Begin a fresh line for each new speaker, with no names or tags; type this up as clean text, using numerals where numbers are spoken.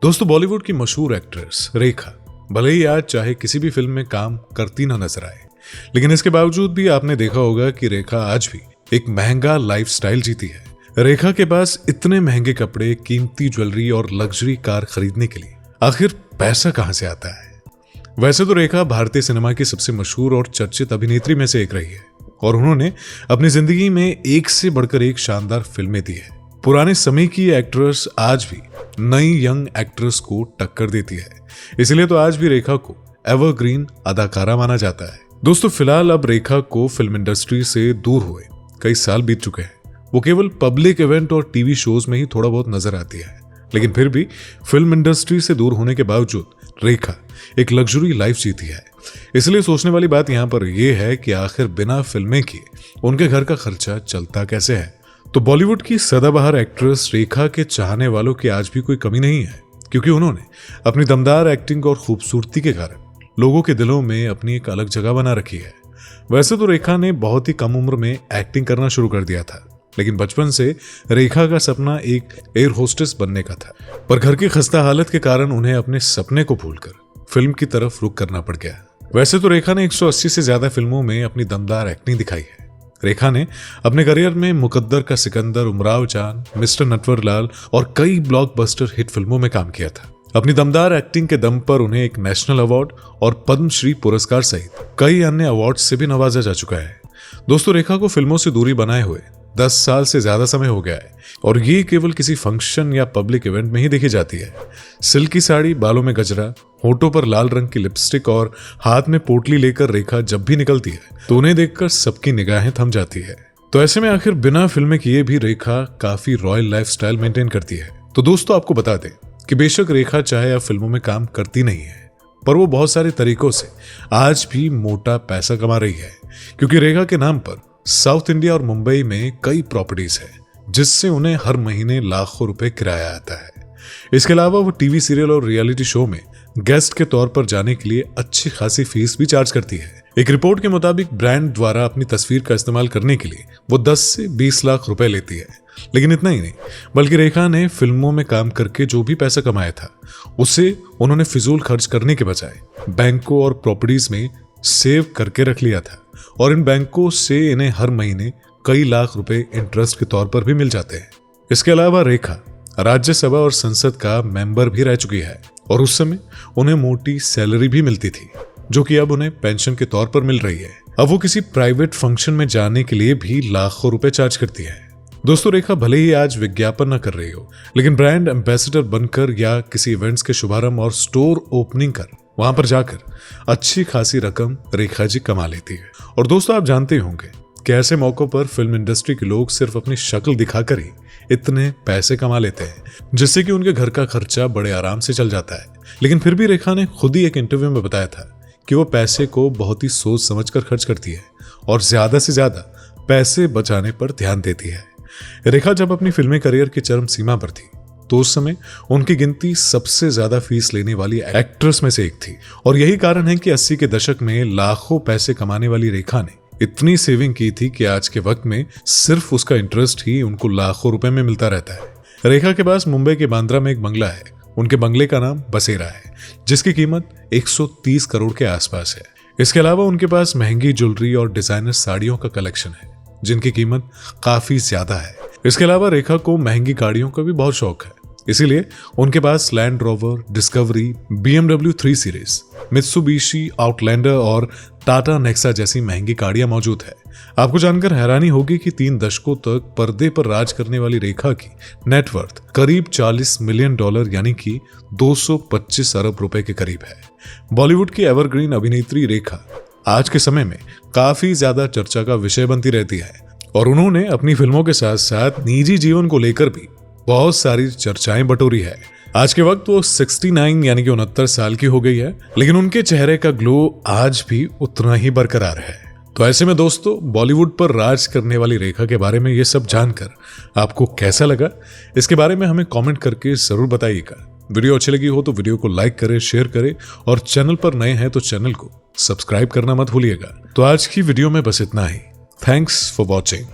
दोस्तों, बॉलीवुड की मशहूर एक्ट्रेस रेखा भले ही आज चाहे किसी भी फिल्म में काम करती ना नजर आए, लेकिन इसके बावजूद भी आपने देखा होगा कि रेखा आज भी एक महंगा लाइफस्टाइल जीती है। रेखा के पास इतने महंगे कपड़े, कीमती ज्वेलरी और लग्जरी कार खरीदने के लिए आखिर पैसा कहां से आता है? वैसे तो रेखा भारतीय सिनेमा की सबसे मशहूर और चर्चित अभिनेत्री में से एक रही है और उन्होंने अपनी जिंदगी में एक से बढ़कर एक शानदार फिल्में दी है। पुराने समय की एक्ट्रेस आज भी नई यंग एक्ट्रेस को टक्कर देती है, इसलिए तो आज भी रेखा को एवरग्रीन अदाकारा माना जाता है। दोस्तों, फिलहाल अब रेखा को फिल्म इंडस्ट्री से दूर हुए कई साल बीत चुके हैं। वो केवल पब्लिक इवेंट और टीवी शोज में ही थोड़ा बहुत नजर आती है, लेकिन फिर भी फिल्म इंडस्ट्री से दूर होने के बावजूद रेखा एक लग्जरी लाइफ जीती है। इसलिए सोचने वाली बात यहाँ पर यह है कि आखिर बिना फिल्में किए उनके घर का खर्चा चलता कैसे है। तो बॉलीवुड की सदाबहार एक्ट्रेस रेखा के चाहने वालों की आज भी कोई कमी नहीं है, क्योंकि उन्होंने अपनी दमदार एक्टिंग और खूबसूरती के कारण लोगों के दिलों में अपनी एक अलग जगह बना रखी है। वैसे तो रेखा ने बहुत ही कम उम्र में एक्टिंग करना शुरू कर दिया था, लेकिन बचपन से रेखा का सपना एक एयर होस्टेस बनने का था, पर घर की खस्ता हालत के कारण उन्हें अपने सपने को भूलकर फिल्म की तरफ रुख करना पड़ गया। वैसे तो रेखा ने 180 से ज्यादा फिल्मों में अपनी दमदार एक्टिंग दिखाई है। रेखा ने अपने करियर में मुकद्दर का सिकंदर, उमराव जान, मिस्टर नटवरलाल और कई ब्लॉकबस्टर हिट फिल्मों में काम किया था। अपनी दमदार एक्टिंग के दम पर उन्हें एक नेशनल अवार्ड और पद्मश्री पुरस्कार सहित कई अन्य अवार्ड से भी नवाजा जा चुका है। दोस्तों, रेखा को फिल्मों से दूरी बनाए हुए 10 साल से ज्यादा समय हो गया है और ये केवल किसी फंक्शन या पब्लिक इवेंट में ही देखी जाती है। सिल्की साड़ी, बालों में गजरा, होठों पर लाल रंग की लिपस्टिक और हाथ में पोटली लेकर रेखा जब भी निकलती है तो उन्हें देखकर सबकी निगाहें थम जाती है। तो ऐसे में आखिर बिना फिल्में किए भी रेखा काफी रॉयल लाइफस्टाइल मेंटेन करती है। तो दोस्तों, आपको बता दें कि बेशक रेखा चाहे अब फिल्मों में काम करती नहीं है, पर वो बहुत सारे तरीकों से आज भी मोटा पैसा कमा रही है, क्योंकि रेखा के नाम पर साउथ इंडिया और मुंबई में कई प्रॉपर्टीज है, जिससे उन्हें हर महीने लाखों रुपए किराया आता है। इसके अलावा वो टीवी सीरियल और रियलिटी शो में गेस्ट के तौर पर जाने के लिए अच्छी खासी फीस भी चार्ज करती है। एक रिपोर्ट के मुताबिक ब्रांड द्वारा अपनी तस्वीर का इस्तेमाल करने के लिए वो 10 से 20 लाख रुपए लेती है। लेकिन इतना ही नहीं, बल्कि रेखा ने फिल्मों में काम करके जो भी पैसा कमाया था उसे उन्होंने फिजूल खर्च करने के बजाय बैंकों और प्रॉपर्टीज में सेव करके रख लिया था और इन बैंकों से इन्हें हर महीने कई लाख रुपए इंटरेस्ट के तौर पर भी मिल जाते हैं। इसके अलावा रेखा राज्यसभा और संसद का मेंबर भी रह चुकी है और उस समय उन्हें मोटी सैलरी भी मिलती थी, जो कि अब उन्हें पेंशन के तौर पर मिल रही है। अब वो किसी प्राइवेट फंक्शन में जाने के लिए भी लाखों रुपए चार्ज करती है। दोस्तों, रेखा भले ही आज विज्ञापन न कर रही हो, लेकिन ब्रांड एम्बेसडर बनकर या किसी इवेंट्स के शुभारंभ और स्टोर ओपनिंग कर वहां पर जाकर अच्छी खासी रकम रेखा जी कमा लेती है। और दोस्तों, आप जानते होंगे कि ऐसे मौकों पर फिल्म इंडस्ट्री के लोग सिर्फ अपनी शक्ल दिखाकर ही इतने पैसे कमा लेते हैं, जिससे कि उनके घर का खर्चा बड़े आराम से चल जाता है। लेकिन फिर भी रेखा ने खुद ही एक इंटरव्यू में बताया था कि वो पैसे को बहुत ही सोच समझकर खर्च करती है और ज्यादा से ज्यादा पैसे बचाने पर ध्यान देती है। रेखा जब अपनी फिल्मी करियर की चरम सीमा पर थी तो उस समय उनकी गिनती सबसे ज्यादा फीस लेने वाली एक्ट्रेस में से एक थी और यही कारण है कि 80 के दशक में लाखों पैसे कमाने वाली रेखा ने इतनी सेविंग की थी कि आज के वक्त में सिर्फ उसका इंटरेस्ट ही उनको लाखों रुपए में मिलता रहता है। रेखा के पास मुंबई के बांद्रा में एक बंगला है। उनके बंगले का नाम बसेरा है, जिसकी कीमत 130 करोड़ के आसपास है। इसके अलावा उनके पास महंगी ज्वेलरी और डिजाइनर साड़ियों का कलेक्शन है, जिनकी कीमत काफी ज्यादा है। इसके अलावा रेखा को महंगी गाड़ियों का भी बहुत शौक है, इसीलिए उनके पास Land Rover, Discovery, BMW 3 series, Mitsubishi Outlander और टाटा नेक्सा जैसी महंगी गाड़ियां मौजूद है। आपको जानकर हैरानी होगी कि 3 दशकों तक पर्दे पर राज करने वाली रेखा की नेटवर्थ करीब $40 मिलियन यानी कि 225 अरब रुपए के करीब है। बॉलीवुड की एवरग्रीन अभिनेत्री रेखा आज के समय में काफी ज्यादा चर्चा का विषय बनती रहती है और उन्होंने अपनी फिल्मों के साथ साथ निजी जीवन को लेकर भी बहुत सारी चर्चाएं बटोरी है। आज के वक्त वो 69 यानी कि 69 साल की हो गई है, लेकिन उनके चेहरे का ग्लो आज भी उतना ही बरकरार है। तो ऐसे में दोस्तों, बॉलीवुड पर राज करने वाली रेखा के बारे में ये सब जानकर आपको कैसा लगा, इसके बारे में हमें कमेंट करके जरूर बताइएगा। वीडियो अच्छी लगी हो तो वीडियो को लाइक करें, शेयर करें और चैनल पर नए हैं तो चैनल को सब्सक्राइब करना मत भूलिएगा। तो आज की वीडियो में बस इतना ही। Thanks for watching.